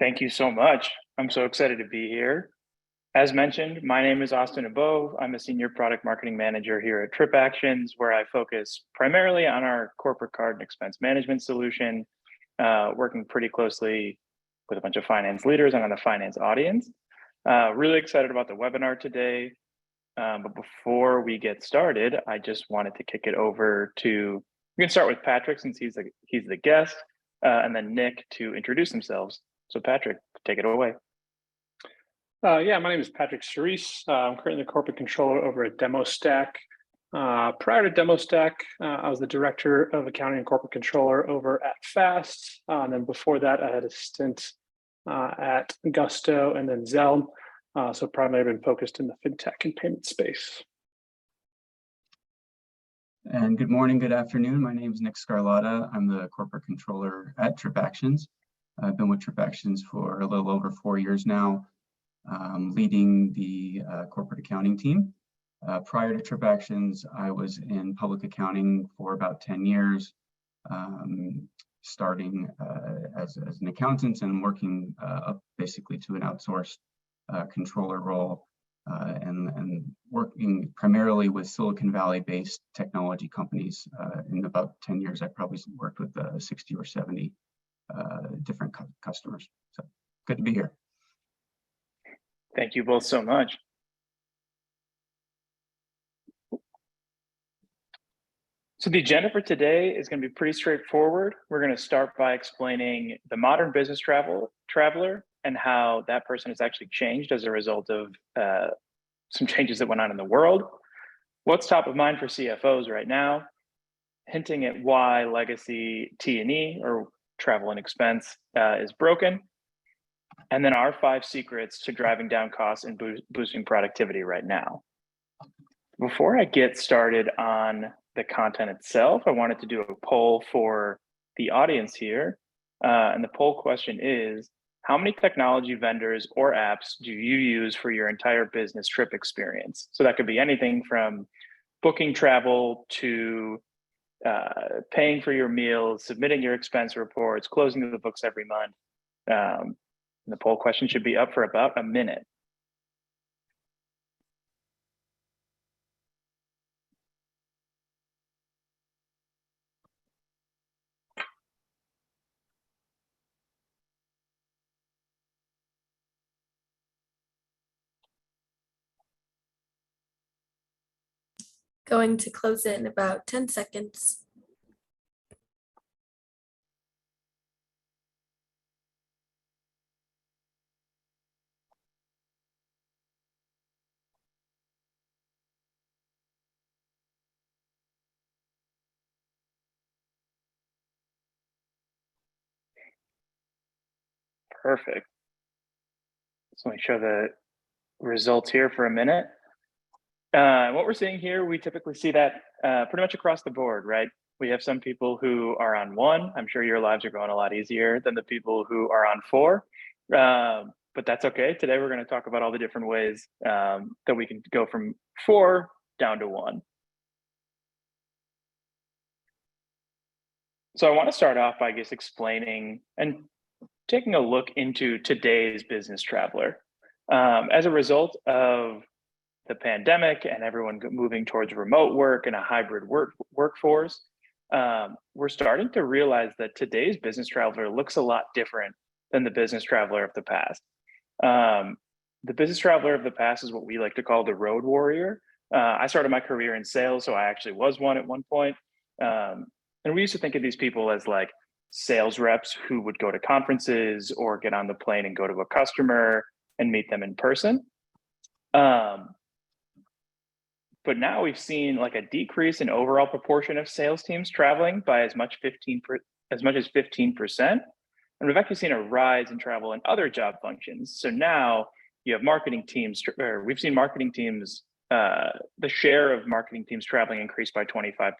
Thank you so much. I'm so excited to be here. As mentioned, my name is Austin Above. I'm a senior product marketing manager here at TripActions, where I focus primarily on our corporate card and expense management solution, working pretty closely with a bunch of finance leaders and on the finance audience. Really excited about the webinar today. But before we get started, I just wanted to kick it over to, we can start with Patrick since he's the guest, and then Nick to introduce themselves. So Patrick, take it away. Yeah, my name is Patrick Cerise. I'm currently the corporate controller over at DemoStack. Prior to DemoStack, I was the director of accounting and corporate controller over at Fast. And then before that, I had a stint at Gusto and then Zelle. So primarily been focused in the fintech and payment space. And good morning, good afternoon. My name is Nick Scarlotta. I'm the corporate controller at TripActions. I've been with TripActions for a little over 4 years now, leading the corporate accounting team. Prior to TripActions, I was in public accounting for about 10 years, starting as an accountant and working up basically to an outsourced controller role, and working primarily with Silicon Valley-based technology companies. In about 10 years, I probably worked with 60 or 70 different customers. So good to be here. Thank you both so much. So the agenda for today is going to be pretty straightforward. We're going to start by explaining the modern business traveler and how that person has actually changed as a result of some changes that went on in the world. What's top of mind for CFOs right now, hinting at why legacy T&E or travel and expense is broken. And then our 5 secrets to driving down costs and boosting productivity right now. Before I get started on the content itself, I wanted to do a poll for the audience here. And the poll question is, how many technology vendors or apps do you use for your entire business trip experience? So that could be anything from booking travel to paying for your meals, submitting your expense reports, closing the books every month. The poll question should be up for about a minute. Going to close it in about 10 seconds. Perfect. So let me show the results here for a minute. What we're seeing here, we typically see that pretty much across the board, right? We have some people who are on 1. I'm sure your lives are going a lot easier than the people who are on 4, but that's okay. Today, we're going to talk about all the different ways that we can go from 4 down to 1. So I want to start off by just explaining and taking a look into today's business traveler. As a result of the pandemic and everyone moving towards remote work and a hybrid workforce, we're starting to realize that today's business traveler looks a lot different than the business traveler of the past. The business traveler of the past is what we like to call the road warrior. I started my career in sales, so I actually was one at one point. And we used to think of these people as like sales reps who would go to conferences or get on the plane and go to a customer and meet them in person. But now we've seen like a decrease in overall proportion of sales teams traveling by as much as 15%. And we've actually seen a rise in travel in other job functions. So now you have marketing teams, or we've seen marketing teams, the share of marketing teams traveling increase by 25%.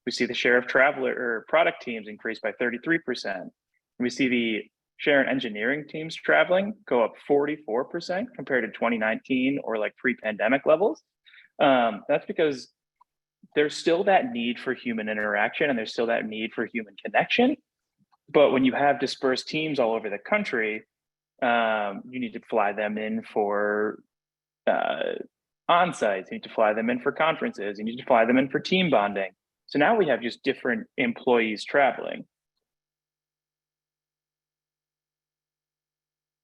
We see the share of traveler or product teams increase by 33%. We see the share in engineering teams traveling go up 44% compared to 2019 or like pre-pandemic levels. That's because there's still that need for human interaction and there's still that need for human connection. But when you have dispersed teams all over the country, You need to fly them in for on-sites, you need to fly them in for conferences, you need to fly them in for team bonding. So now we have just different employees traveling.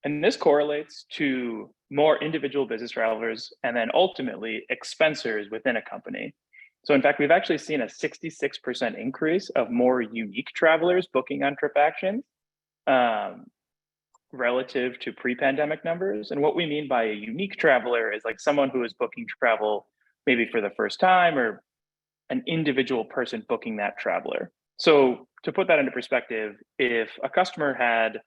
And this correlates to more individual business travelers and then ultimately expensors within a company. So in fact, we've actually seen a 66% increase of more unique travelers booking on TripActions relative to pre-pandemic numbers. And what we mean by a unique traveler is like someone who is booking travel maybe for the first time, or an individual person booking that traveler. So to put that into perspective, if a customer had,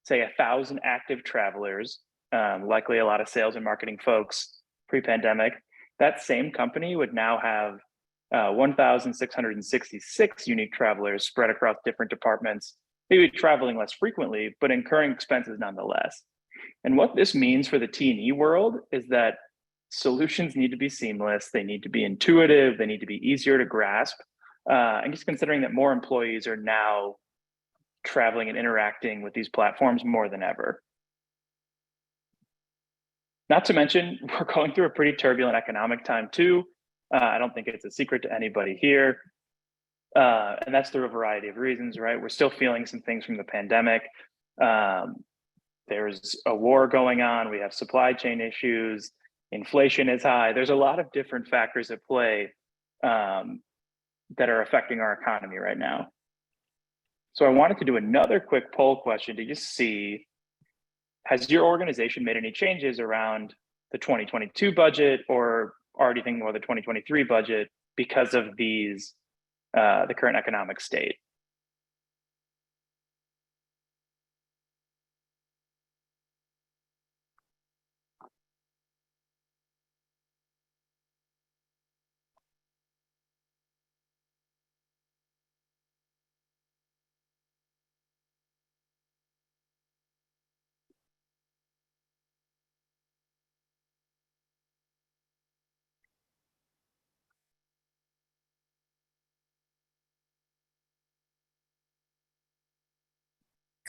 say, 1,000 active travelers, likely a lot of sales and marketing folks pre-pandemic, that same company would now have 1,666 unique travelers spread across different departments, maybe traveling less frequently, but incurring expenses nonetheless. And what this means for the T&E world is that solutions need to be seamless, they need to be intuitive, they need to be easier to grasp. And just considering that more employees are now traveling and interacting with these platforms more than ever. Not to mention, we're going through a pretty turbulent economic time too. I don't think it's a secret to anybody here. And that's through a variety of reasons, right? We're still feeling some things from the pandemic. There's a war going on. We have supply chain issues. Inflation is high. There's a lot of different factors at play that are affecting our economy right now. So I wanted to do another quick poll question to just see, has your organization made any changes around the 2022 budget, or already thinking about the 2023 budget because of these, the current economic state?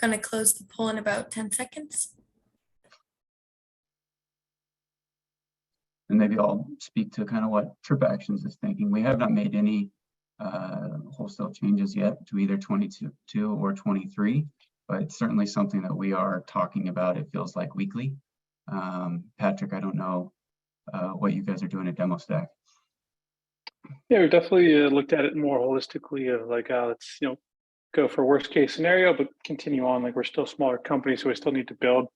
Gonna close the poll in about 10 seconds. And maybe I'll speak to kind of what TripActions is thinking. We have not made any wholesale changes yet to either 22 or 23, but it's certainly something that we are talking about, it feels like, weekly. Patrick, I don't know what you guys are doing at DemoStack. Yeah, we definitely looked at it more holistically of like, let's, go for worst case scenario, but continue on. Like, we're still a smaller company, so we still need to build.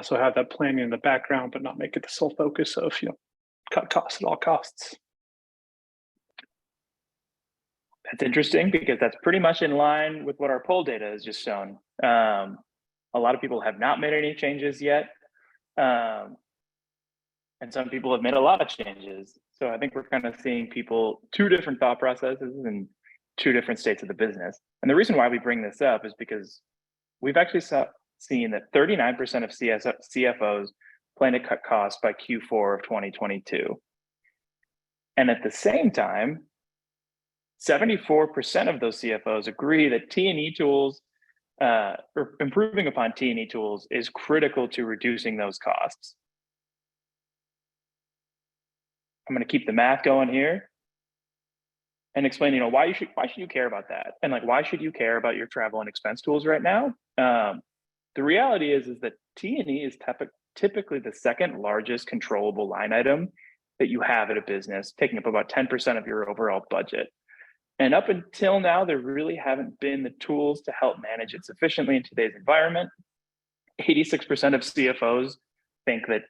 So have that planning in the background, but not make it the sole focus of, cut costs at all costs. That's interesting because that's pretty much in line with what our poll data has just shown. A lot of people have not made any changes yet. And some people have made a lot of changes. So I think we're kind of seeing people, two different thought processes and two different states of the business. And the reason why we bring this up is because we've actually seen that 39% of CFOs plan to cut costs by Q4 of 2022. And at the same time, 74% of those CFOs agree that T&E tools, or improving upon T&E tools, is critical to reducing those costs. I'm going to keep the math going here and explain, why should you care about that? And like, why should you care about your travel and expense tools right now? The reality is that T&E is typically the second largest controllable line item that you have at a business, taking up about 10% of your overall budget. And up until now, there really haven't been the tools to help manage it sufficiently in today's environment. 86% of CFOs think that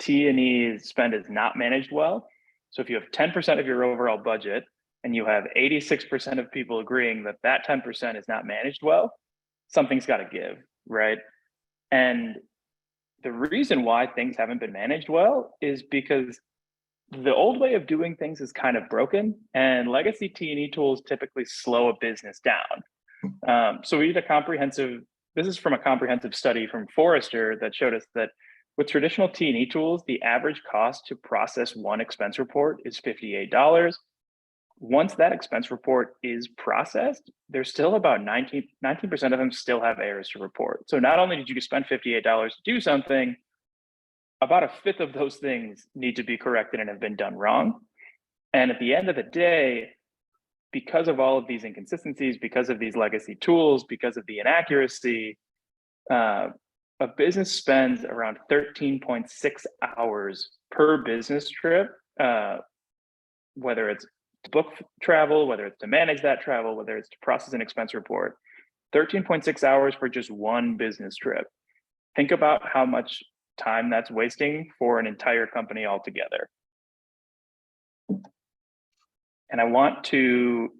T&E spend is not managed well. So if you have 10% of your overall budget and you have 86% of people agreeing that that 10% is not managed well, something's got to give, right? And the reason why things haven't been managed well is because the old way of doing things is kind of broken, and legacy T&E tools typically slow a business down. So we did this is from a comprehensive study from Forrester that showed us that with traditional T&E tools, the average cost to process one expense report is $58. once that expense report is processed, there's still about 19% of them still have errors to report. So not only did you spend $58 to do something, about a fifth of those things need to be corrected and have been done wrong. And at the end of the day, because of all of these inconsistencies, because of these legacy tools, because of the inaccuracy, a business spends around 13.6 hours per business trip, whether it's to book travel, whether it's to manage that travel, whether it's to process an expense report. 13.6 hours for just one business trip. Think about how much time that's wasting for an entire company altogether. And I want to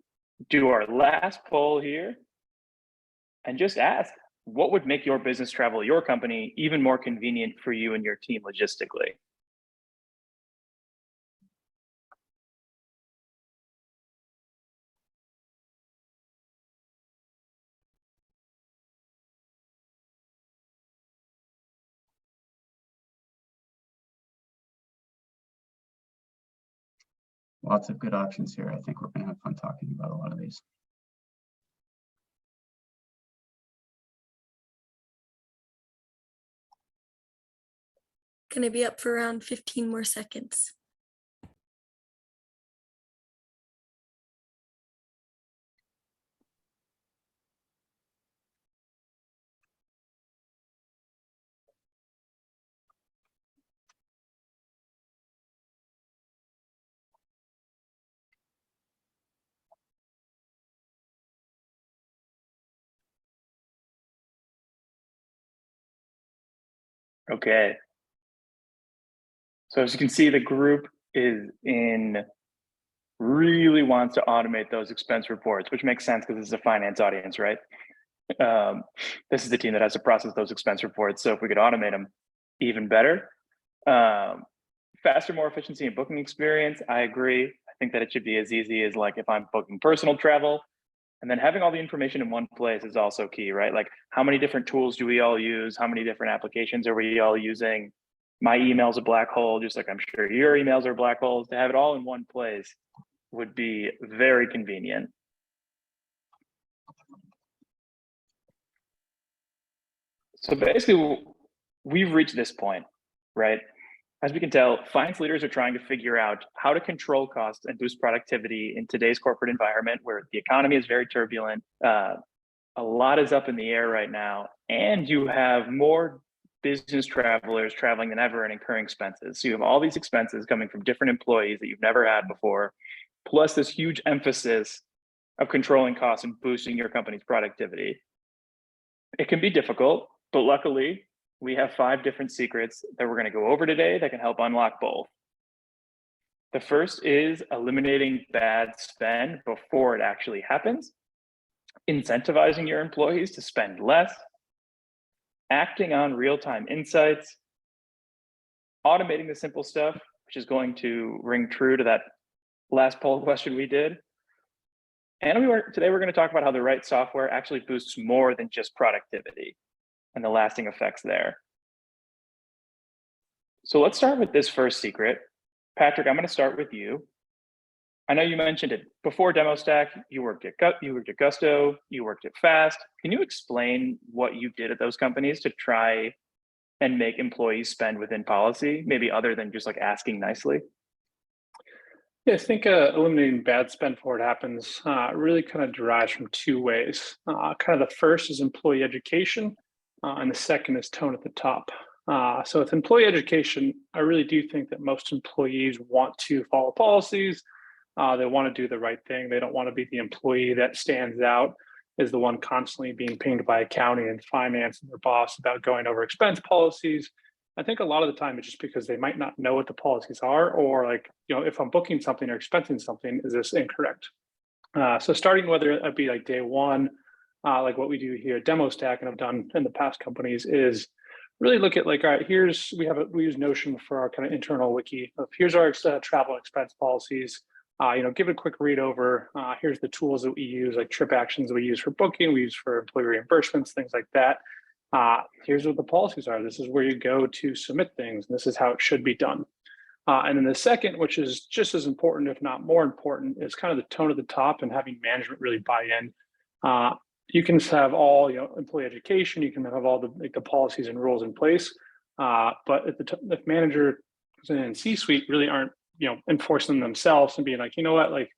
do our last poll here and just ask, what would make your business travel, your company, even more convenient for you and your team logistically? Lots of good options here. I think we're going to have fun talking about a lot of these. Gonna be up for around 15 more seconds. Okay. So as you can see, the group really wants to automate those expense reports, which makes sense because this is a finance audience, right? This is the team that has to process those expense reports. So if we could automate them, even better. Faster, more efficiency and booking experience. I agree. I think that it should be as easy as like if I'm booking personal travel, and then having all the information in one place is also key, right? Like how many different tools do we all use? How many different applications are we all using? My email's a black hole, just like I'm sure your emails are black holes. To have it all in one place would be very convenient. So basically, we've reached this point, right? As we can tell, finance leaders are trying to figure out how to control costs and boost productivity in today's corporate environment where the economy is very turbulent. A lot is up in the air right now, and you have more business travelers traveling than ever and incurring expenses. So you have all these expenses coming from different employees that you've never had before, plus this huge emphasis of controlling costs and boosting your company's productivity. It can be difficult, but luckily, we have 5 different secrets that we're going to go over today that can help unlock both. The first is eliminating bad spend before it actually happens, incentivizing your employees to spend less, acting on real-time insights, automating the simple stuff, which is going to ring true to that last poll question we did. And today we're going to talk about how the right software actually boosts more than just productivity and the lasting effects there. So let's start with this first secret. Patrick, I'm going to start with you. I know you mentioned it before DemoStack, you worked at Gusto, you worked at Fast. Can you explain what you did at those companies to try and make employees spend within policy, maybe other than just like asking nicely? Yeah, I think eliminating bad spend before it happens really kind of derives from 2 ways. Kind of the first is employee education, and the second is tone at the top. So with employee education, I really do think that most employees want to follow policies. They want to do the right thing. They don't want to be the employee that stands out as the one constantly being pinged by accounting and finance and their boss about going over expense policies. I think a lot of the time it's just because they might not know what the policies are, or like, if I'm booking something or expensing something, is this incorrect? So starting whether it be like day one, like what we do here at DemoStack and I've done in the past companies is really look at like, all right, we use Notion for our kind of internal wiki. Here's our travel expense policies. Give it a quick read over. Here's the tools that we use, like trip actions that we use for booking, we use for employee reimbursements, things like that. Here's what the policies are. This is where you go to submit things, and this is how it should be done. And then the second, which is just as important, if not more important, is kind of the tone at the top and having management really buy in. You can have all employee education, you can have all the policies and rules in place, but if managers and C-suite really aren't enforcing them themselves and being like, you know what, like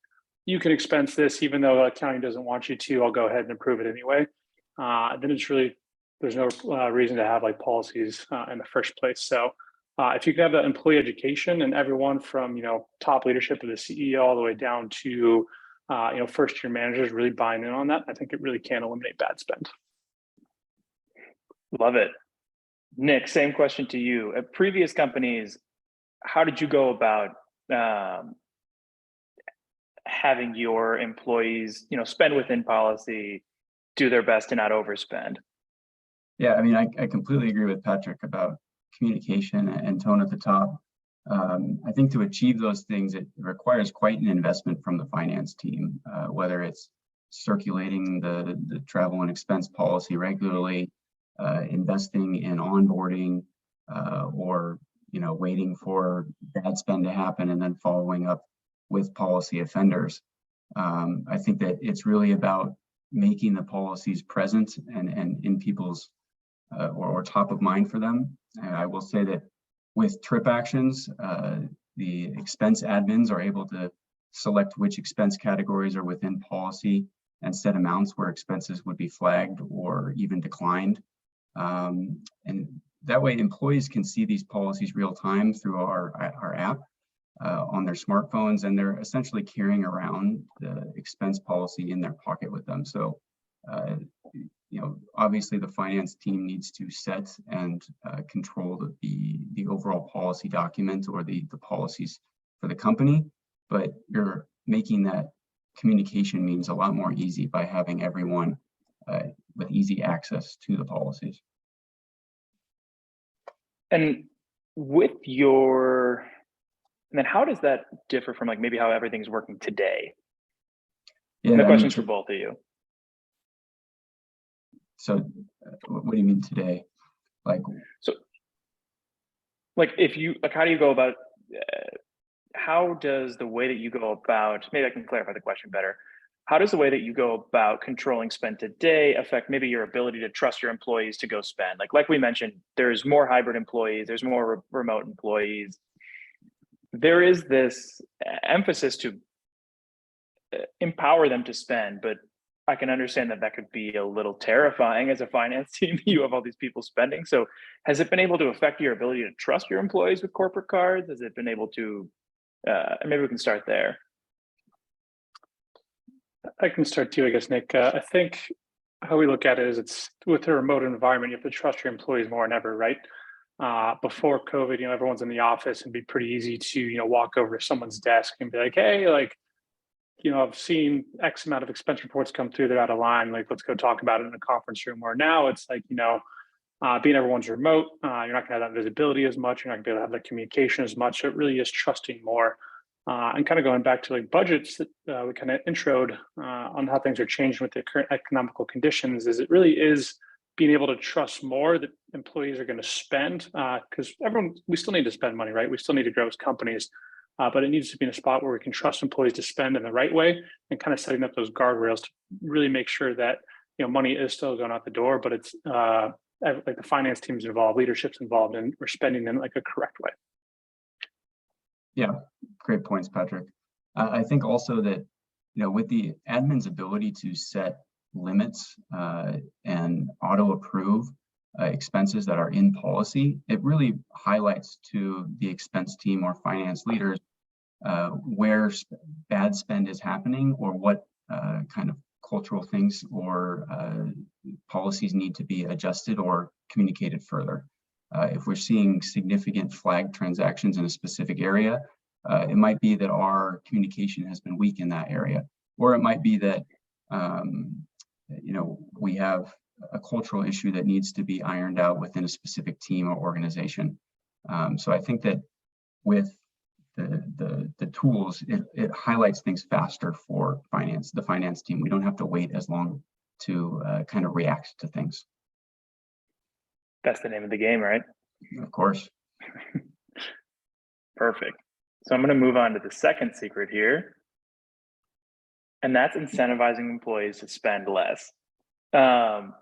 you can expense this even though accounting doesn't want you to, I'll go ahead and approve it anyway. Then it's really, there's no reason to have like policies in the first place. So if you can have that employee education and everyone from top leadership to the CEO all the way down to first year managers really buying in on that, I think it really can eliminate bad spend. Love it. Nick, same question to you. At previous companies, how did you go about having your employees spend within policy, do their best to not overspend? Yeah, I mean, I completely agree with Patrick about communication and tone at the top. I think to achieve those things, it requires quite an investment from the finance team, whether it's circulating the travel and expense policy regularly, investing in onboarding, or waiting for bad spend to happen and then following up with policy offenders. I think that it's really about making the policies present and in people's or top of mind for them. And I will say that with trip actions, the expense admins are able to select which expense categories are within policy and set amounts where expenses would be flagged or even declined. And that way employees can see these policies real time through our app on their smartphones, and they're essentially carrying around the expense policy in their pocket with them. So obviously the finance team needs to set and control the overall policy document or the policies for the company, but you're making that communication means a lot more easy by having everyone with easy access to the policies. And then how does that differ from like maybe how everything's working today? Yeah, and the question's for both of you. So what do you mean today? If you how do you go about how does the way that you go about, maybe I can clarify the question better. How does the way that you go about controlling spend today affect maybe your ability to trust your employees to go spend? Like we mentioned, there's more hybrid employees, there's more remote employees. There is this emphasis to empower them to spend, but I can understand that could be a little terrifying as a finance team. You have all these people spending. So has it been able to affect your ability to trust your employees with corporate cards? Has it been able to, maybe we can start there. I can start too, I guess, Nick. I think how we look at it is it's with a remote environment, you have to trust your employees more than ever, right? Before COVID, everyone's in the office and it'd be pretty easy to, walk over to someone's desk and be like, hey, I've seen X amount of expense reports come through, they're out of line. Like, let's go talk about it in a conference room. Where now it's like, being everyone's remote, you're not gonna have that visibility as much. You're not gonna be able to have that communication as much. So it really is trusting more. And kind of going back to like budgets that we kind of introed on how things are changing with the current economical conditions, is it really is being able to trust more that employees are going to spend, because we still need to spend money, right? We still need to grow as companies, but it needs to be in a spot where we can trust employees to spend in the right way, and kind of setting up those guardrails to really make sure that money is still going out the door, but it's like the finance team's involved, leadership's involved, and we're spending in like a correct way. Yeah, great points, Patrick. I think also that, with the admin's ability to set limits and auto approve expenses that are in policy, it really highlights to the expense team or finance leaders where bad spend is happening, or what kind of cultural things or policies need to be adjusted or communicated further. If we're seeing significant flagged transactions in a specific area, it might be that our communication has been weak in that area, or it might be that we have a cultural issue that needs to be ironed out within a specific team or organization. So I think that with the tools, it highlights things faster for the finance team. We don't have to wait as long to kind of react to things. That's the name of the game, right? Of course. Perfect. So I'm going to move on to the second secret here, and that's incentivizing employees to spend less. And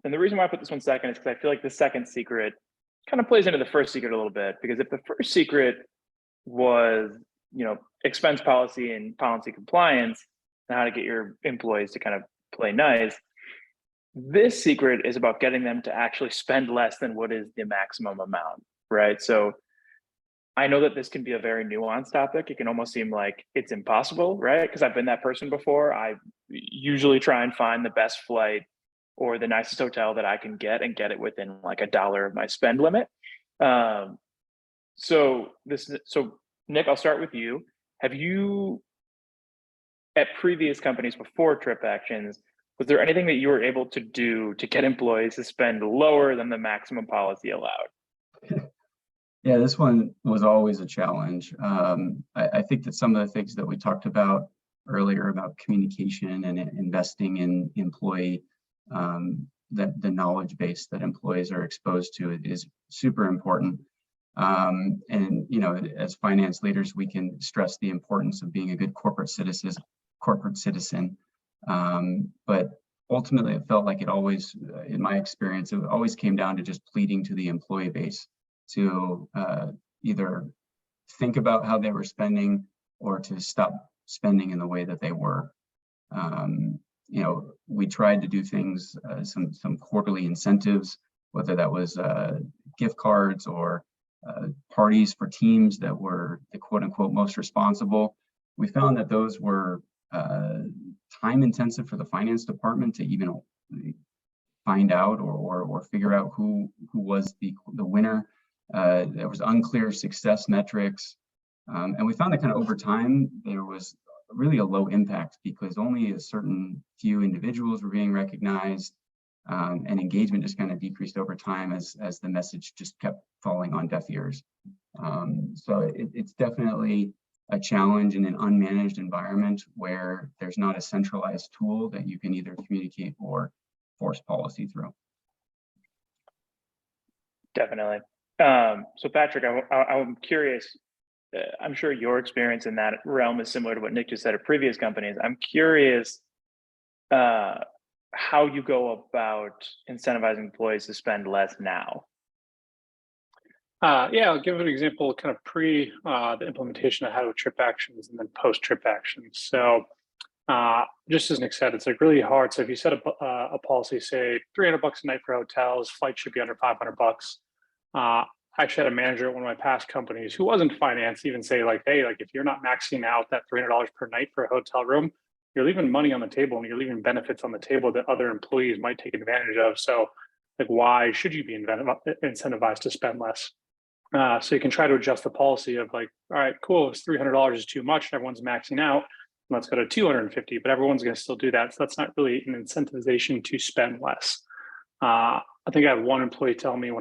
the reason why I put this one second is because I feel like the second secret kind of plays into the first secret a little bit, because if the first secret was, expense policy and policy compliance and how to get your employees to kind of play nice, this secret is about getting them to actually spend less than what is the maximum amount, right? So I know that this can be a very nuanced topic. It can almost seem like it's impossible, right? Because I've been that person before. I usually try and find the best flight or the nicest hotel that I can get and get it within like $1 of my spend limit. So Nick, I'll start with you. Have you, at previous companies before Trip Actions, was there anything that you were able to do to get employees to spend lower than the maximum policy allowed? Yeah, this one was always a challenge. I think that some of the things that we talked about earlier about communication and investing in employee, the knowledge base that employees are exposed to is super important. And as finance leaders, we can stress the importance of being a good corporate citizen. But ultimately, it felt like it always, in my experience, it always came down to just pleading to the employee base to either think about how they were spending or to stop spending in the way that they were. We tried to do things, some quarterly incentives, whether that was gift cards or parties for teams that were the quote unquote most responsible. We found that those were time intensive for the finance department to even find out or figure out who was the winner. There was unclear success metrics. And we found that kind of over time, there was really a low impact because only a certain few individuals were being recognized, and engagement just kind of decreased over time as the message just kept falling on deaf ears. So it's definitely a challenge in an unmanaged environment where there's not a centralized tool that you can either communicate or force policy through. Definitely. So Patrick, I'm curious, I'm sure your experience in that realm is similar to what Nick just said at previous companies. I'm curious how you go about incentivizing employees to spend less now. Yeah, I'll give an example kind of pre the implementation I had with Trip Actions and then post Trip Actions. So just as Nick said, it's like really hard. So if you set a policy, say $300 a night for hotels, flights should be under $500. I actually had a manager at one of my past companies who wasn't finance even say like, hey, like if you're not maxing out that $300 per night for a hotel room, you're leaving money on the table and you're leaving benefits on the table that other employees might take advantage of. So like, why should you be incentivized to spend less? So you can try to adjust the policy of like, all right, cool, if $300 is too much, everyone's maxing out, let's go to 250, but everyone's going to still do that. So that's not really an incentivization to spend less. I think I had one employee tell me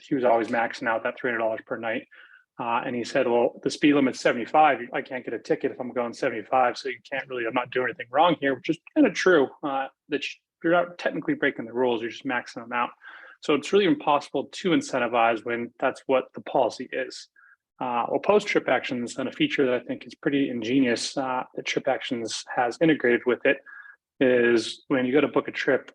he was always maxing out that $300 per night. And he said, well, the speed limit's 75. I can't get a ticket if I'm going 75. So you can't really, I'm not doing anything wrong here, which is kind of true. That you're not technically breaking the rules, you're just maxing them out. So it's really impossible to incentivize when that's what the policy is. Well, post Trip Actions, and a feature that I think is pretty ingenious that Trip Actions has integrated with it is when you go to book a trip,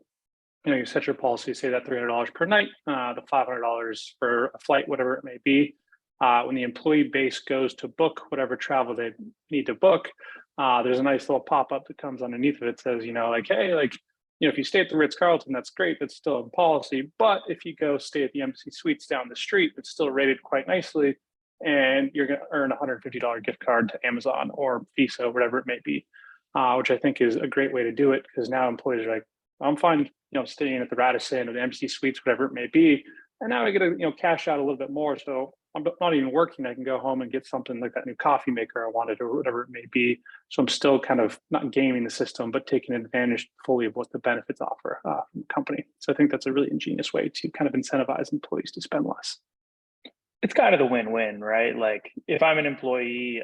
you set your policy, say that $300 per night, the $500 for a flight, whatever it may be. When the employee base goes to book whatever travel they need to book, there's a nice little pop-up that comes underneath of it. It says, like, hey, like, if you stay at the Ritz-Carlton, that's great. That's still in policy. But if you go stay at the Embassy Suites down the street, it's still rated quite nicely. And you're going to earn a $150 gift card to Amazon or Visa, whatever it may be, which I think is a great way to do it, because now employees are like, I'm fine, staying at the Radisson or the Embassy Suites, whatever it may be. And now I get to, cash out a little bit more. So I'm not even working. I can go home and get something like that new coffee maker I wanted or whatever it may be. So I'm still kind of not gaming the system, but taking advantage fully of what the benefits offer from the company. So I think that's a really ingenious way to kind of incentivize employees to spend less. It's kind of the win-win, right? Like if I'm an employee,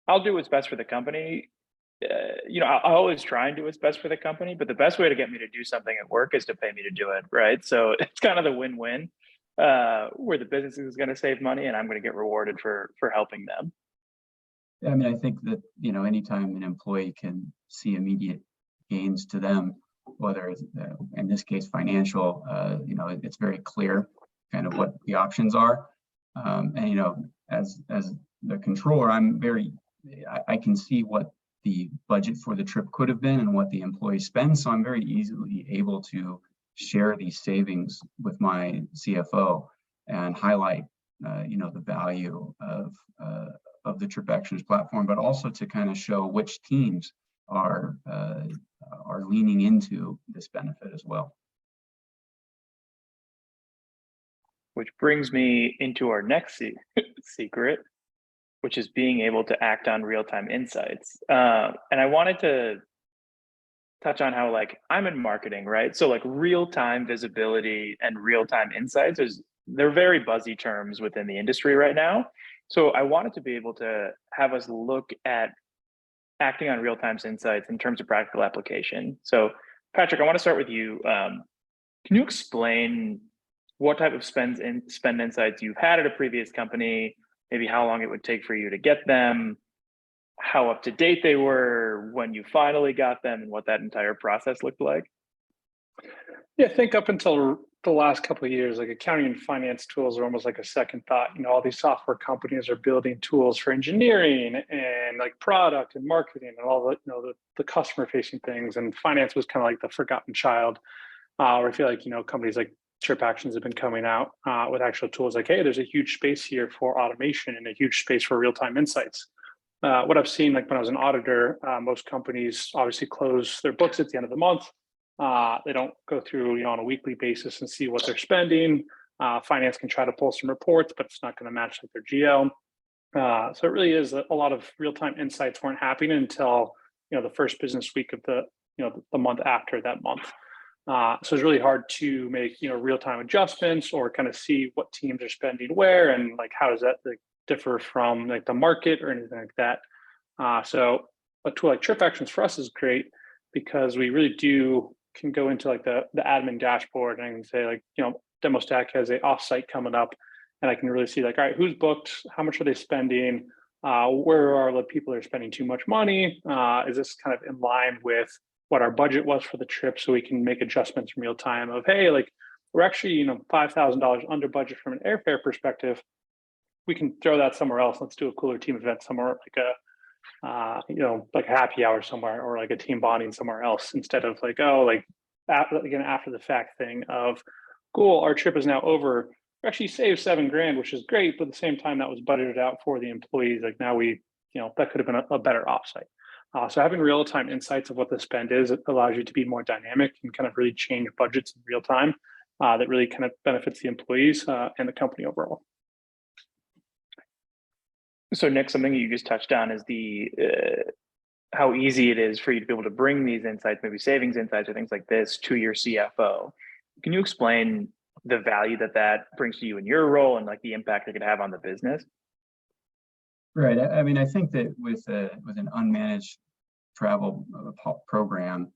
I'll do what's best for the company. I'll always try and do what's best for the company, but the best way to get me to do something at work is to pay me to do it, right? So it's kind of the win-win. where the business is going to save money and I'm going to get rewarded for helping them. Yeah, I mean, I think that, anytime an employee can see immediate gains to them, whether it's, in this case, financial, it's very clear kind of what the options are. And, as the controller, I can see what the budget for the trip could have been and what the employee spends. So I'm very easily able to share these savings with my CFO and highlight, the value of the Trip Actions platform, but also to kind of show which teams are leaning into this benefit as well. Which brings me into our next secret, which is being able to act on real-time insights. And I wanted to touch on how, like, I'm in marketing, right? So like real-time visibility and real-time insights, they're very buzzy terms within the industry right now. So I wanted to be able to have us look at acting on real-time insights in terms of practical application. So Patrick, I want to start with you. Can you explain what type of spend insights you've had at a previous company, maybe how long it would take for you to get them, how up to date they were when you finally got them, and what that entire process looked like? Yeah, I think up until the last couple of years, like accounting and finance tools are almost like a second thought. All these software companies are building tools for engineering and like product and marketing and all the customer facing things. And finance was kind of like the forgotten child. Where I feel like, companies like Trip Actions have been coming out with actual tools like, hey, there's a huge space here for automation and a huge space for real-time insights. What I've seen, like when I was an auditor, most companies obviously close their books at the end of the month. They don't go through, on a weekly basis and see what they're spending. Finance can try to pull some reports, but it's not going to match like their GL. So it really is a lot of real-time insights weren't happening until, the first business week of the month after that month. So it's really hard to make, real-time adjustments or kind of see what teams are spending where and like how does that like differ from like the market or anything like that. So a tool like Trip Actions for us is great because we really can go into like the admin dashboard and say like, DemoStack has a offsite coming up and I can really see like, all right, who's booked, how much are they spending, where are the people that are spending too much money, is this kind of in line with what our budget was for the trip, so we can make adjustments in real time of, hey, like we're actually, $5,000 under budget from an airfare perspective. We can throw that somewhere else. Let's do a cooler team event somewhere, like like a happy hour somewhere, or like a team bonding somewhere else, instead of like, after the fact thing of, cool, our trip is now over. We actually saved $7,000, which is great, but at the same time that was budgeted out for the employees. Like now that could have been a better offsite. So having real-time insights of what the spend is, it allows you to be more dynamic and kind of really change budgets in real time. That really kind of benefits the employees and the company overall. So Nick, something you just touched on is how easy it is for you to be able to bring these insights, maybe savings insights or things like this, to your CFO. Can you explain the value that brings to you in your role and like the impact it could have on the business? Right. I mean, I think that with an unmanaged travel program,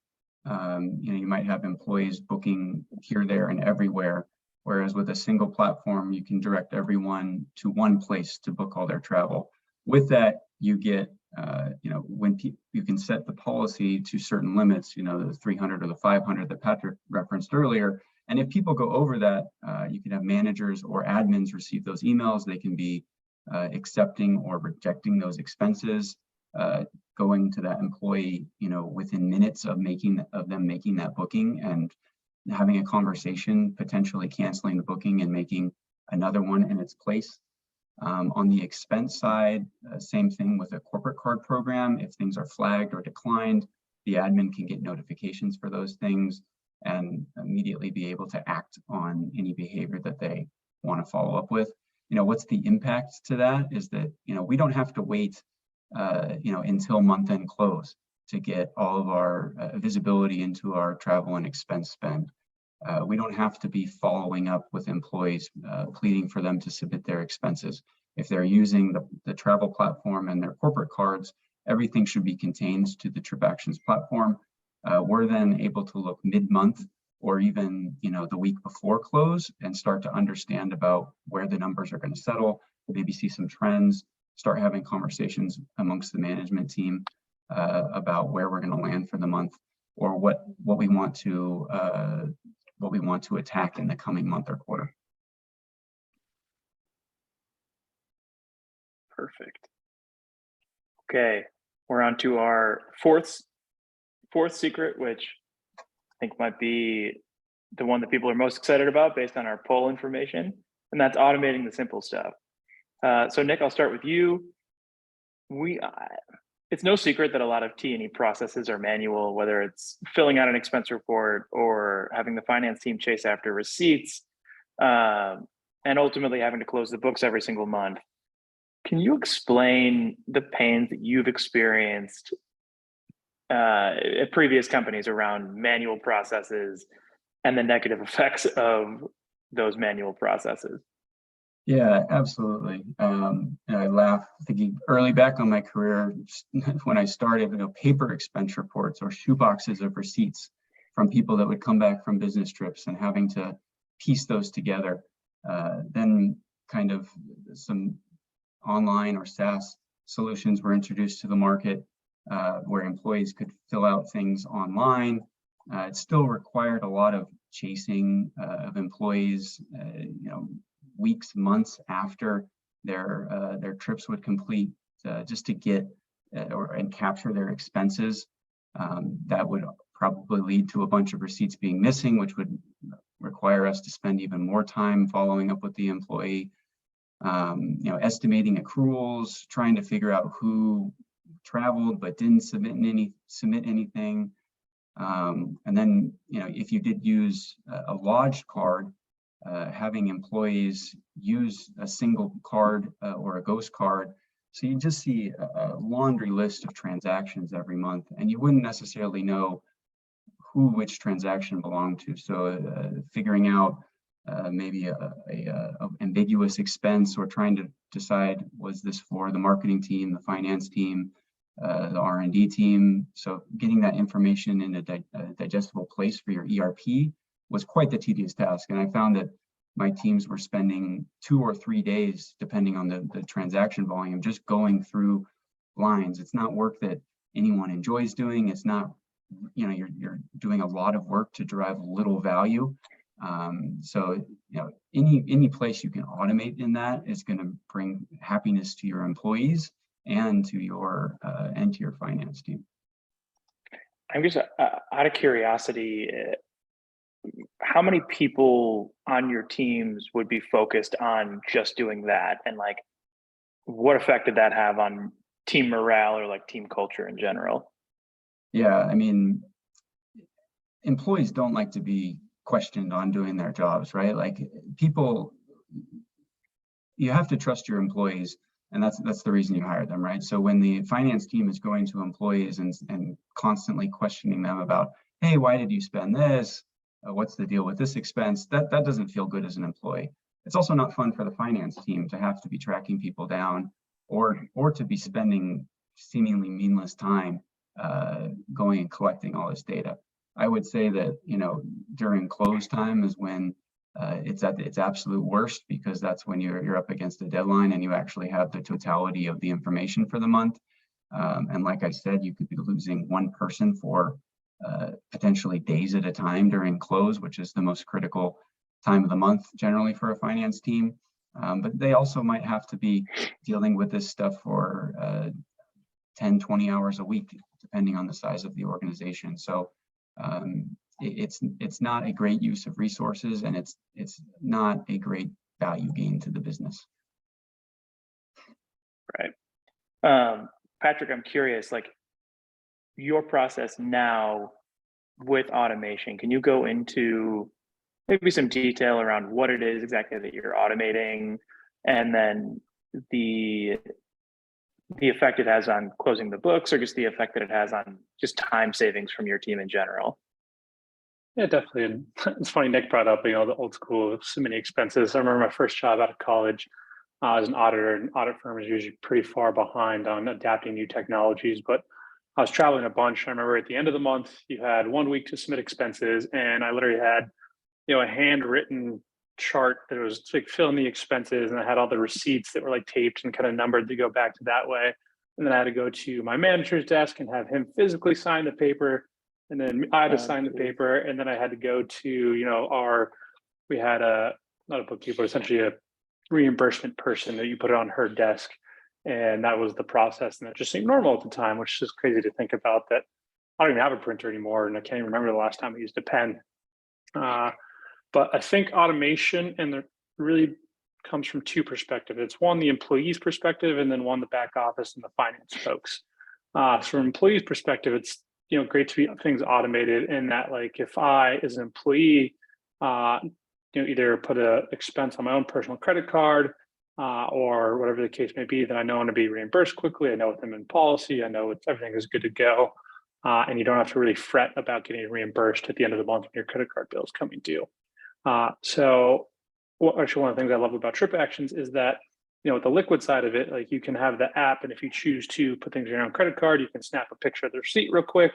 you might have employees booking here, there, and everywhere. Whereas with a single platform, you can direct everyone to one place to book all their travel. With that, you get, when you can set the policy to certain limits, the 300 or the 500 that Patrick referenced earlier. And if people go over that, you can have managers or admins receive those emails. They can be accepting or rejecting those expenses, going to that employee, within minutes of them making that booking and having a conversation, potentially canceling the booking and making another one in its place. On the expense side, same thing with a corporate card program. If things are flagged or declined, the admin can get notifications for those things and immediately be able to act on any behavior that they want to follow up with. What's the impact to that is that, we don't have to wait, until month-end close to get all of our visibility into our travel and expense spend. We don't have to be following up with employees, pleading for them to submit their expenses. If they're using the travel platform and their corporate cards, everything should be contained to the Trip Actions platform. We're then able to look mid-month or even, the week before close, and start to understand about where the numbers are going to settle, maybe see some trends, start having conversations amongst the management team about where we're going to land for the month, or what we want to attack in the coming month or quarter. Perfect. Okay, we're on to our fourth secret, which I think might be the one that people are most excited about based on our poll information, and that's automating the simple stuff. So Nick, I'll start with you. It's no secret that a lot of T&E processes are manual, whether it's filling out an expense report or having the finance team chase after receipts, and ultimately having to close the books every single month. Can you explain the pains that you've experienced at previous companies around manual processes and the negative effects of those manual processes? Yeah, absolutely. I laugh thinking early back on my career when I started, paper expense reports or shoeboxes of receipts from people that would come back from business trips and having to piece those together. Then kind of some online or SaaS solutions were introduced to the market where employees could fill out things online. It still required a lot of chasing of employees, weeks, months after their trips would complete, just to get and capture their expenses. That would probably lead to a bunch of receipts being missing, which would require us to spend even more time following up with the employee. Estimating accruals, trying to figure out who traveled but didn't submit anything. And then, if you did use a lodged card, having employees use a single card or a ghost card. So you just see a laundry list of transactions every month, and you wouldn't necessarily know which transaction belonged to. So figuring out maybe a ambiguous expense, or trying to decide, was this for the marketing team, the finance team, the R&D team? So getting that information in a digestible place for your ERP was quite the tedious task. And I found that my teams were spending 2 or 3 days, depending on the transaction volume, just going through lines. It's not work that anyone enjoys doing. It's not, you're doing a lot of work to derive little value. So, any place you can automate in that is going to bring happiness to your employees and to your finance team. I'm just out of curiosity, how many people on your teams would be focused on just doing that, and what effect did that have on team morale or team culture in general? Yeah, I mean, employees don't like to be questioned on doing their jobs, right? You have to trust your employees, and that's the reason you hire them, right? So when the finance team is going to employees and constantly questioning them about, hey, why did you spend this? What's the deal with this expense? That doesn't feel good as an employee. It's also not fun for the finance team to have to be tracking people down, or to be spending seemingly meaningless time going and collecting all this data. I would say that, during close time is when it's at its absolute worst, because that's when you're up against a deadline and you actually have the totality of the information for the month. And like I said, you could be losing one person for potentially days at a time during close, which is the most critical time of the month generally for a finance team. But they also might have to be dealing with this stuff for 10, 20 hours a week, depending on the size of the organization. So it's not a great use of resources, and it's not a great value gain to the business. Right. Patrick, I'm curious, your process now with automation, can you go into maybe some detail around what it is exactly that you're automating, and then the effect it has on closing the books, or just the effect that it has on just time savings from your team in general? Yeah, definitely. And it's funny, Nick brought up, the old school submitting expenses. I remember my first job out of college as an auditor, and audit firm is usually pretty far behind on adapting new technologies. But I was traveling a bunch. I remember at the end of the month, you had 1 week to submit expenses, and I literally had, a handwritten chart that was like filling the expenses, and I had all the receipts that were like taped and kind of numbered to go back to that way. And then I had to go to my manager's desk and have him physically sign the paper, and then I had to sign the paper, and then I had to go to, we had not a bookkeeper, essentially a reimbursement person that you put it on her desk. And that was the process. And that just seemed normal at the time, which is crazy to think about that I don't even have a printer anymore. And I can't even remember the last time I used a pen. But I think automation and it really comes from two perspectives. It's one, the employee's perspective, and then one, the back office and the finance folks. So from employee's perspective, it's great to be things automated in that, like, if I as an employee either put a expense on my own personal credit card or whatever the case may be, then I know I'm going to be reimbursed quickly. I know with them in policy, I know everything is good to go. And you don't have to really fret about getting reimbursed at the end of the month when your credit card bill is coming due. So actually, one of the things I love about Trip Actions is that, with the liquid side of it, like, you can have the app, and if you choose to put things in your own credit card, you can snap a picture of the receipt real quick.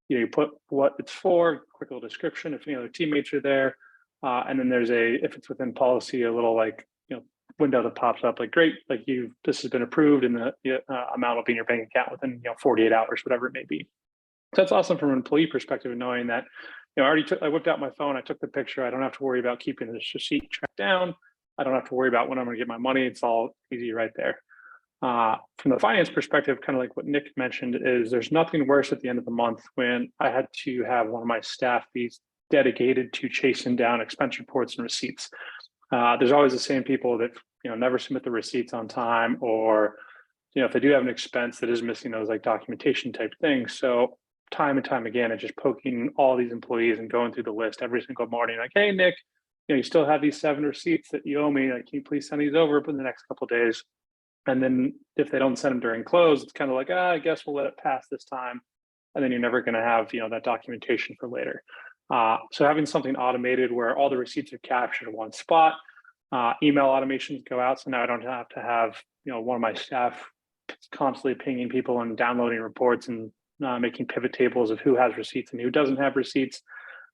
You put what it's for, quick little description if any other teammates are there. And then there's if it's within policy, a little window that pops up like, great, like this has been approved, and the amount will be in your bank account within 48 hours, whatever it may be. So that's awesome from an employee perspective, knowing that I whipped out my phone, I took the picture, I don't have to worry about keeping this receipt tracked down. I don't have to worry about when I'm going to get my money. It's all easy right there. From the finance perspective, kind of like what Nick mentioned, is there's nothing worse at the end of the month when I had to have one of my staff be dedicated to chasing down expense reports and receipts. There's always the same people that never submit the receipts on time, or if they do have an expense that is missing those like documentation type things. So time and time again, it's just poking all these employees and going through the list every single morning, like, hey Nick, you still have these 7 receipts that you owe me. Like, can you please send these over in the next couple of days? And then if they don't send them during close, it's kind of like, I guess we'll let it pass this time. And then you're never going to have that documentation for later. So having something automated where all the receipts are captured in one spot, email automations go out. So now I don't have to have, one of my staff constantly pinging people and downloading reports and making pivot tables of who has receipts and who doesn't have receipts.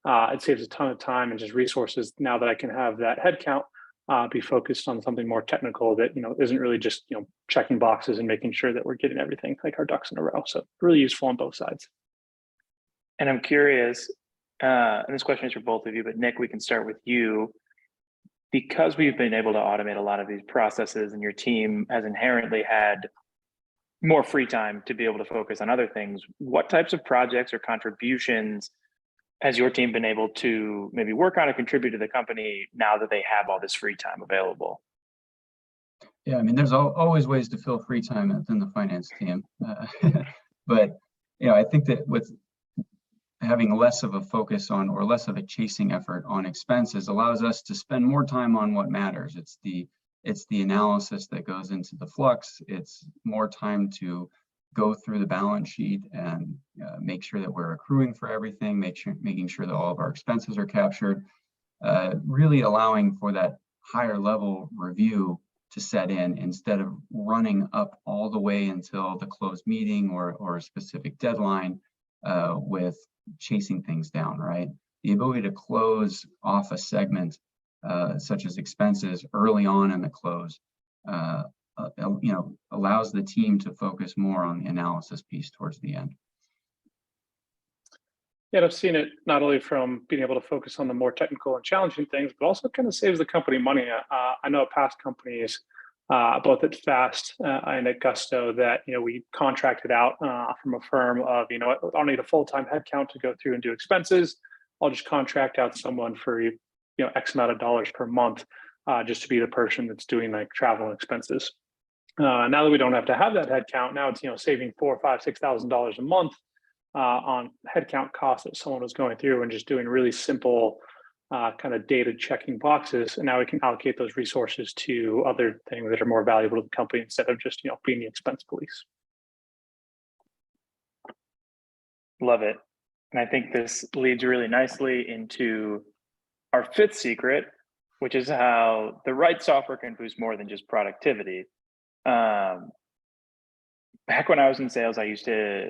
It saves a ton of time and just resources now that I can have that headcount be focused on something more technical that, isn't really just, checking boxes and making sure that we're getting everything like our ducks in a row. So really useful on both sides. And I'm curious, and this question is for both of you, but Nick, we can start with you. Because we've been able to automate a lot of these processes and your team has inherently had more free time to be able to focus on other things, what types of projects or contributions has your team been able to maybe work on or contribute to the company now that they have all this free time available? Yeah, I mean, there's always ways to fill free time within the finance team. But, I think that with having less of a focus on, or less of a chasing effort on expenses, allows us to spend more time on what matters. It's the analysis that goes into the flux. It's more time to go through the balance sheet and make sure that we're accruing for everything, making sure that all of our expenses are captured, really allowing for that higher level review to set in instead of running up all the way until the closed meeting or a specific deadline with chasing things down, right? The ability to close off a segment such as expenses early on in the close, allows the team to focus more on the analysis piece towards the end. Yeah, I've seen it not only from being able to focus on the more technical and challenging things, but also kind of saves the company money. I know past companies, both at Fast and at Gusto, that we contracted out from a firm of I don't need a full-time headcount to go through and do expenses. I'll just contract out someone for X amount of dollars per month, just to be the person that's doing like travel expenses. Now that we don't have to have that headcount, now it's saving $4,000, $5,000, $6,000 a month on headcount costs that someone was going through and just doing really simple kind of data checking boxes. And now we can allocate those resources to other things that are more valuable to the company instead of just being the expense police. Love it. And I think this leads really nicely into our fifth secret, which is how the right software can boost more than just productivity. Back when I was in sales, I used to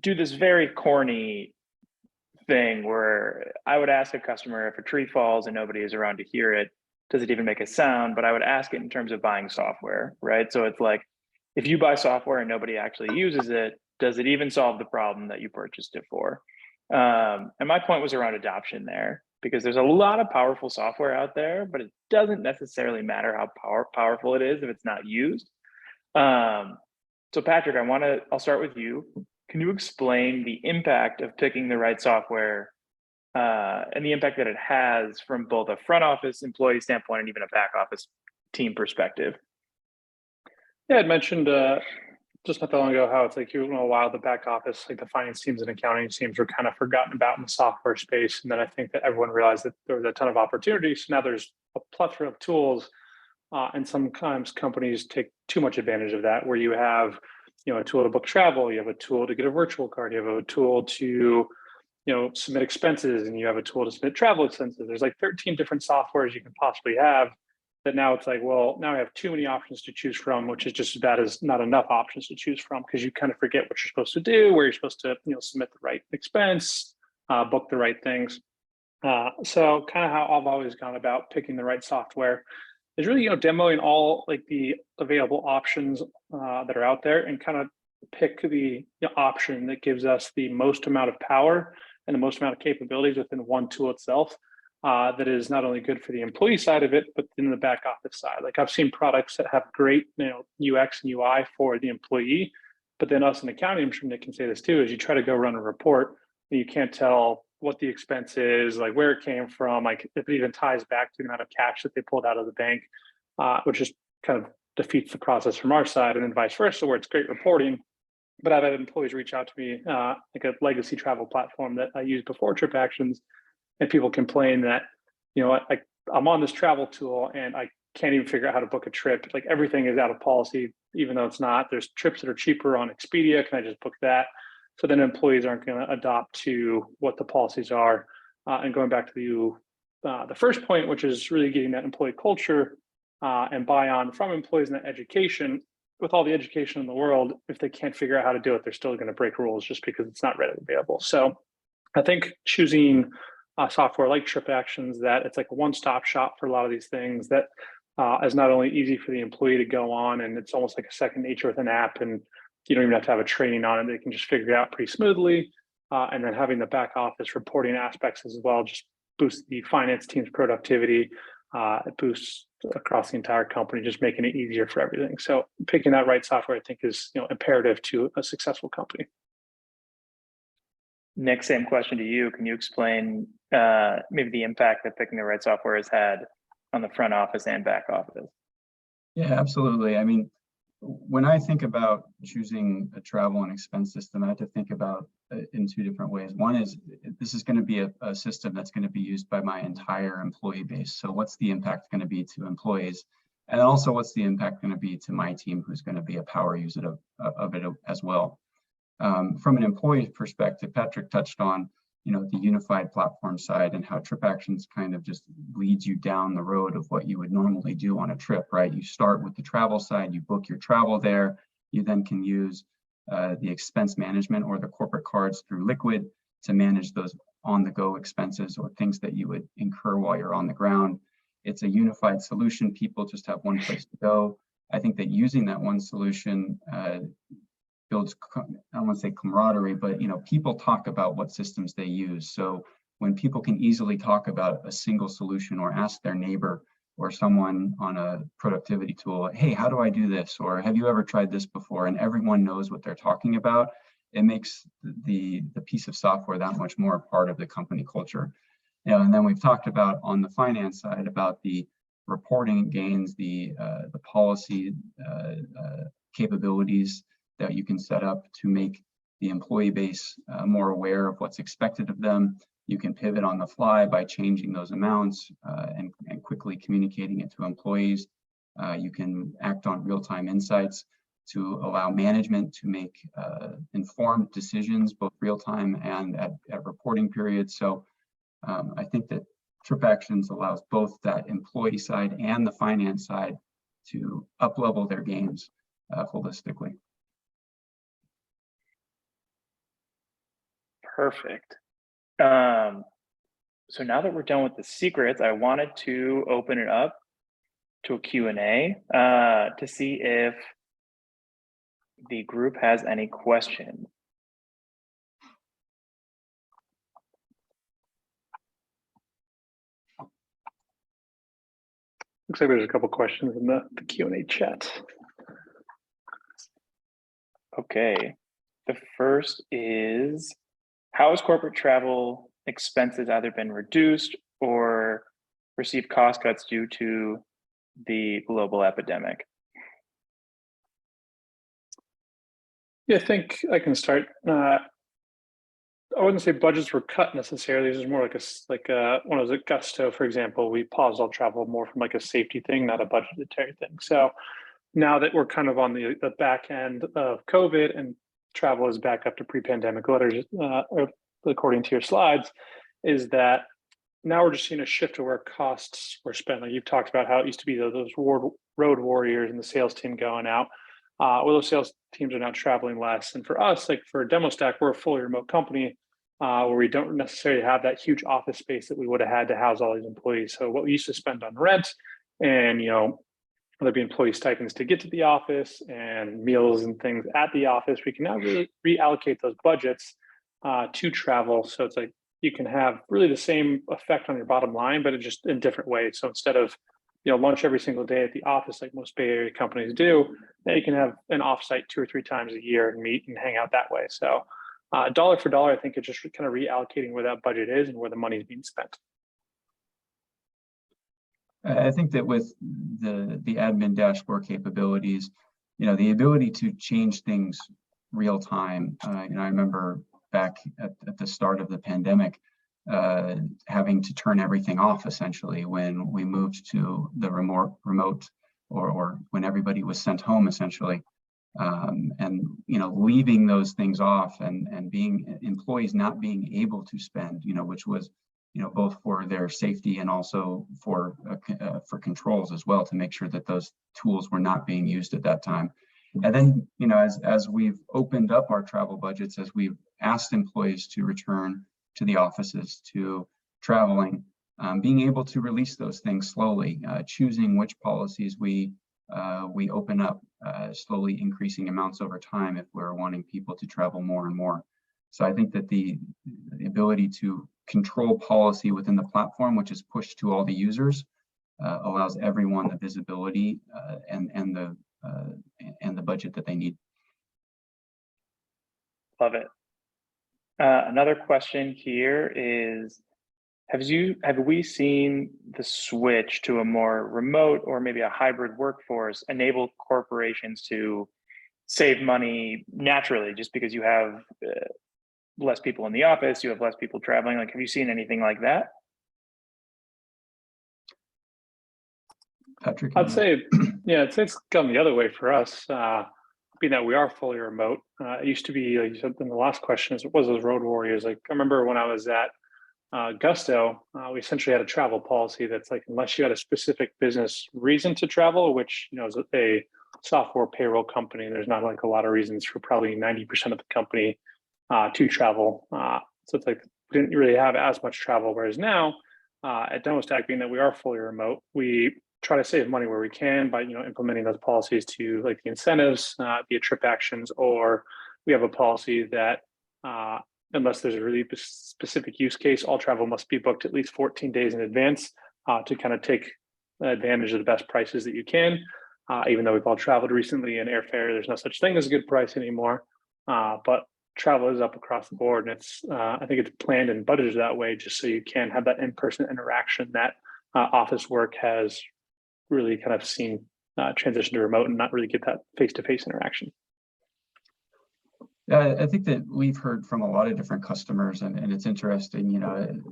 do this very corny thing where I would ask a customer if a tree falls and nobody is around to hear it, does it even make a sound? But I would ask it in terms of buying software, right? So it's like, if you buy software and nobody actually uses it, does it even solve the problem that you purchased it for? And my point was around adoption there, because there's a lot of powerful software out there, but it doesn't necessarily matter how powerful it is if it's not used. So Patrick, I'll start with you. Can you explain the impact of picking the right software and the impact that it has from both a front office employee standpoint and even a back office team perspective? Yeah, I'd mentioned just not that long ago how it's like, while the back office, like the finance teams and accounting teams were kind of forgotten about in the software space. And then I think that everyone realized that there was a ton of opportunities. So now there's a plethora of tools. And sometimes companies take too much advantage of that, where you have, a tool to book travel, you have a tool to get a virtual card, you have a tool to, submit expenses, and you have a tool to submit travel expenses. There's like 13 different softwares you can possibly have. That now it's like, well, now I have too many options to choose from, which is just as bad as not enough options to choose from, because you kind of forget what you're supposed to do, where you're supposed to, submit the right expense, book the right things. So kind of how I've always gone about picking the right software is really, demoing all like the available options that are out there, and kind of pick the option that gives us the most amount of power and the most amount of capabilities within one tool itself. That is not only good for the employee side of it, but in the back office side. Like I've seen products that have great, UX and UI for the employee, but then us in accounting, I'm sure Nick can say this too, is you try to go run a report and you can't tell what the expense is, like where it came from, like if it even ties back to the amount of cash that they pulled out of the bank, which just kind of defeats the process from our side, and then vice versa, where it's great reporting. But I've had employees reach out to me, like a legacy travel platform that I used before TripActions, and people complain that, I'm on this travel tool and I can't even figure out how to book a trip. Like everything is out of policy, even though it's not. There's trips that are cheaper on Expedia. Can I just book that? So then employees aren't going to adopt to what the policies are. And going back to the first point, which is really getting that employee culture and buy-on from employees in that education. With all the education in the world, if they can't figure out how to do it, they're still going to break rules just because it's not readily available. So I think choosing software like TripActions, that it's like a one-stop shop for a lot of these things, that is not only easy for the employee to go on, and it's almost like a second nature with an app, and you don't even have to have a training on it. They can just figure it out pretty smoothly. And then having the back office reporting aspects as well just boosts the finance team's productivity. It boosts across the entire company, just making it easier for everything. So picking that right software, I think, is imperative to a successful company. Nick, same question to you. Can you explain maybe the impact that picking the right software has had on the front office and back office? Yeah, absolutely. I mean, when I think about choosing a travel and expense system, I have to think about it in two different ways. One is, this is going to be a system that's going to be used by my entire employee base. So what's the impact going to be to employees? And also, what's the impact going to be to my team, who's going to be a power user of it as well? From an employee perspective, Patrick touched on, the unified platform side, and how TripActions kind of just leads you down the road of what you would normally do on a trip, right? You start with the travel side, you book your travel there, you then can use the expense management or the corporate cards through Liquid to manage those on-the-go expenses or things that you would incur while you're on the ground. It's a unified solution. People just have one place to go. I think that using that one solution builds, I don't want to say camaraderie, but people talk about what systems they use. So when people can easily talk about a single solution, or ask their neighbor or someone on a productivity tool, hey, how do I do this? Or have you ever tried this before? And everyone knows what they're talking about. It makes the piece of software that much more a part of the company culture. And then we've talked about on the finance side about the reporting gains, the policy capabilities that you can set up to make the employee base more aware of what's expected of them. You can pivot on the fly by changing those amounts and quickly communicating it to employees. You can act on real-time insights to allow management to make informed decisions, both real-time and at reporting periods. So I think that TripActions allows both that employee side and the finance side to up-level their games holistically. Perfect. So now that we're done with the secrets, I wanted to open it up to a Q&A to see if the group has any questions. Looks like there's a couple questions in the Q&A chat. Okay. The first is, how has corporate travel expenses either been reduced or received cost cuts due to the global epidemic? Yeah, I think I can start. I wouldn't say budgets were cut necessarily. This is more like when I was at Gusto, for example, we paused all travel more from like a safety thing, not a budgetary thing. So now that we're kind of on the back end of COVID and travel is back up to pre-pandemic levels, according to your slides, is that now we're just seeing a shift to where costs were spent. Like you've talked about how it used to be those road warriors and the sales team going out. Well, those sales teams are now traveling less. And for us, like for DemoStack, we're a fully remote company where we don't necessarily have that huge office space that we would have had to house all these employees. So what we used to spend on rent and, there'd be employee stipends to get to the office and meals and things at the office, we can now really reallocate those budgets to travel. So it's like you can have really the same effect on your bottom line, but it's just in different ways. So instead of lunch every single day at the office like most Bay Area companies do, now you can have an offsite 2 or 3 times a year and meet and hang out that way. So dollar for dollar, I think it's just kind of reallocating where that budget is and where the money is being spent. I think that with the admin dashboard capabilities, the ability to change things real time. I remember back at the start of the pandemic, having to turn everything off essentially when we moved to the remote or when everybody was sent home essentially. And leaving those things off and being employees not being able to spend, which was both for their safety and also for controls as well, to make sure that those tools were not being used at that time. And then, as we've opened up our travel budgets, as we've asked employees to return to the offices, to traveling, being able to release those things slowly, choosing which policies we open up, slowly increasing amounts over time if we're wanting people to travel more and more. So I think that the ability to control policy within the platform, which is pushed to all the users, allows everyone the visibility and the budget that they need. Love it. Another question here is, have we seen the switch to a more remote or maybe a hybrid workforce enable corporations to save money naturally, just because you have less people in the office, you have less people traveling? Like, have you seen anything like that? Patrick? I'd say it's gone the other way for us, being that we are fully remote. It used to be, like you said in the last question, it was those road warriors. Like I remember when I was at Gusto, we essentially had a travel policy that's like, unless you had a specific business reason to travel, which is a software payroll company, there's not like a lot of reasons for probably 90% of the company to travel. So it's like we didn't really have as much travel. Whereas now at DemoStack, being that we are fully remote, we try to save money where we can by implementing those policies to like the incentives via trip actions, or we have a policy that unless there's a really specific use case, all travel must be booked at least 14 days in advance to kind of take advantage of the best prices that you can. Even though we've all traveled recently in airfare, there's no such thing as a good price anymore. But travel is up across the board, and it's I think it's planned and budgeted that way just so you can have that in-person interaction that office work has really kind of seen transition to remote and not really get that face-to-face interaction. Yeah, I think that we've heard from a lot of different customers, and it's interesting,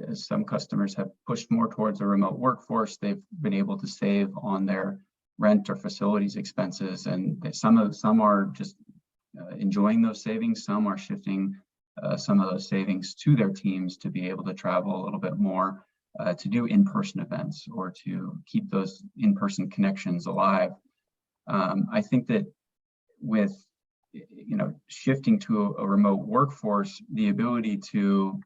as some customers have pushed more towards a remote workforce, they've been able to save on their rent or facilities expenses, and some are just enjoying those savings. Some are shifting some of those savings to their teams to be able to travel a little bit more, to do in-person events or to keep those in-person connections alive. I think that with shifting to a remote workforce, the ability to,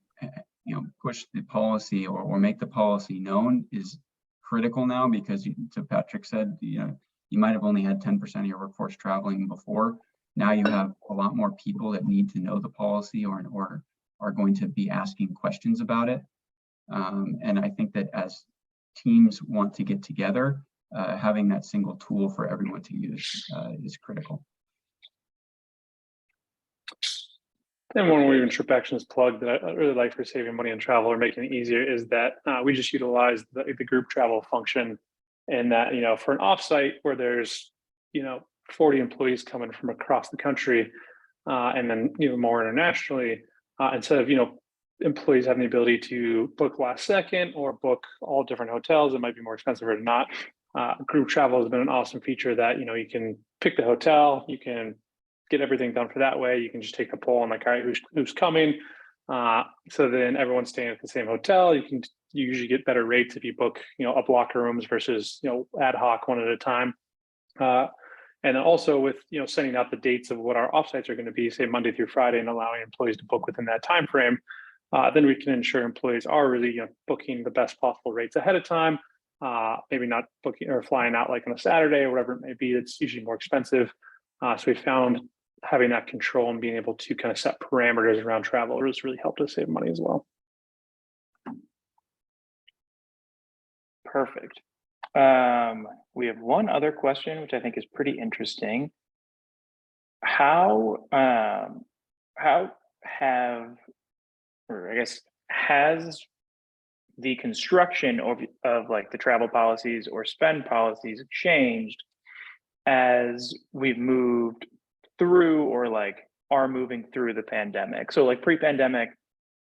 push the policy or make the policy known is critical now, because to Patrick said, you might have only had 10% of your workforce traveling before. Now you have a lot more people that need to know the policy or are going to be asking questions about it. And I think that as teams want to get together, having that single tool for everyone to use is critical. And one way Trip Actions plug that I really like for saving money on travel or making it easier is that we just utilize the group travel function, and that, for an offsite where there's, 40 employees coming from across the country, and then more internationally, instead of, employees having the ability to book last second or book all different hotels, it might be more expensive or not. Group travel has been an awesome feature that, you can pick the hotel, you can get everything done for that way. You can just take the poll and all right, who's coming. So then everyone's staying at the same hotel. You usually get better rates if you book, up locker rooms versus, ad hoc one at a time. And also with, sending out the dates of what our offsites are going to be, say Monday through Friday, and allowing employees to book within that time frame, then we can ensure employees are really, booking the best possible rates ahead of time. Maybe not booking or flying out like on a Saturday or whatever it may be. It's usually more expensive. So we found having that control and being able to kind of set parameters around travel has really helped us save money as well. Perfect. We have one other question, which I think is pretty interesting. Has the construction of like the travel policies or spend policies changed as we've moved through or like are moving through the pandemic? So like pre-pandemic,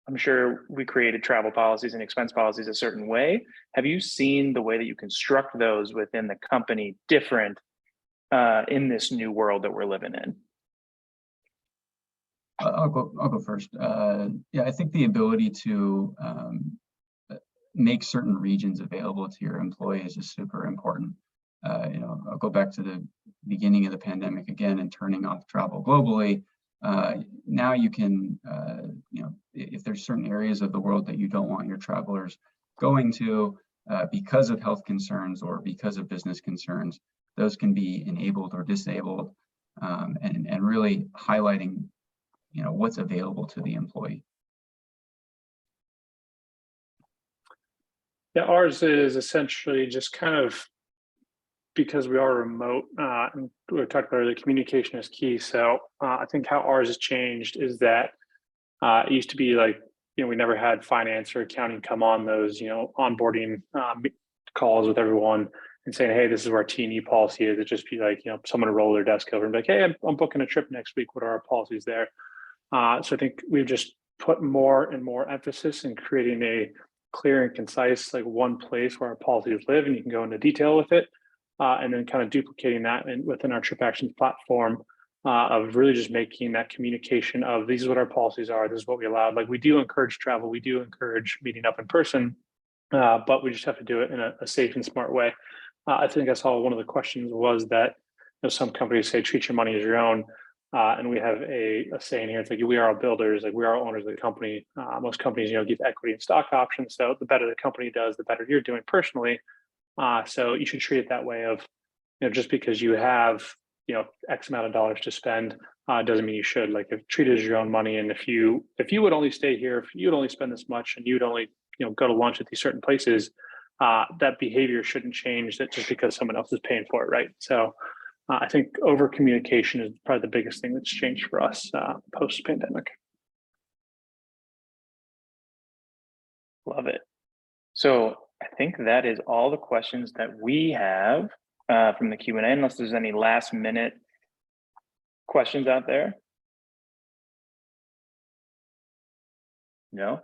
I'm sure we created travel policies and expense policies a certain way. Have you seen the way that you construct those within the company different in this new world that we're living in? I'll go first. Yeah, I think the ability to make certain regions available to your employees is super important. I'll go back to the beginning of the pandemic again and turning off travel globally. Now you can, if there's certain areas of the world that you don't want your travelers going to because of health concerns or because of business concerns, those can be enabled or disabled, and really highlighting, what's available to the employee. Yeah, ours is essentially just kind of, because we are remote, and we talked about earlier, communication is key. So I think how ours has changed is that it used to be like, we never had finance or accounting come on those, onboarding calls with everyone and saying, hey, this is where our T&E policy is. It'd just be like, someone to roll their desk over and be like, hey, I'm booking a trip next week. What are our policies there? So I think we've just put more and more emphasis in creating a clear and concise, like one place where our policies live, and you can go into detail with it. And then kind of duplicating that within our Trip Actions platform, of really just making that communication of these is what our policies are, this is what we allow. Like, we do encourage travel, we do encourage meeting up in person, but we just have to do it in a safe and smart way. I think I saw one of the questions was that some companies say treat your money as your own, and we have a saying here. It's like, we are all builders, like we are all owners of the company. Most companies, give equity and stock options, so the better the company does, the better you're doing personally. So you should treat it that way of, just because you have, X amount of dollars to spend, doesn't mean you should. Like, if treat it as your own money, and if you would only stay here, if you'd only spend this much, and you'd only, go to lunch at these certain places, that behavior shouldn't change that just because someone else is paying for it, right? So I think over communication is probably the biggest thing that's changed for us post pandemic. Love it. So I think that is all the questions that we have from the Q&A, unless there's any last minute questions out there. No?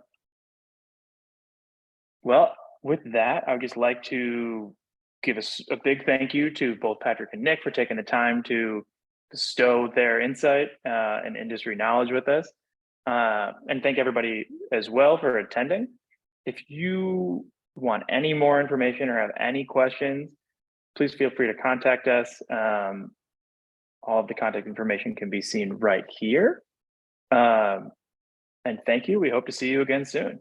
Well, with that, I would just like to give us a big thank you to both Patrick and Nick for taking the time to bestow their insight and industry knowledge with us. And thank everybody as well for attending. If you want any more information or have any questions, please feel free to contact us. all of the contact information can be seen right here. And thank you. We hope to see you again soon.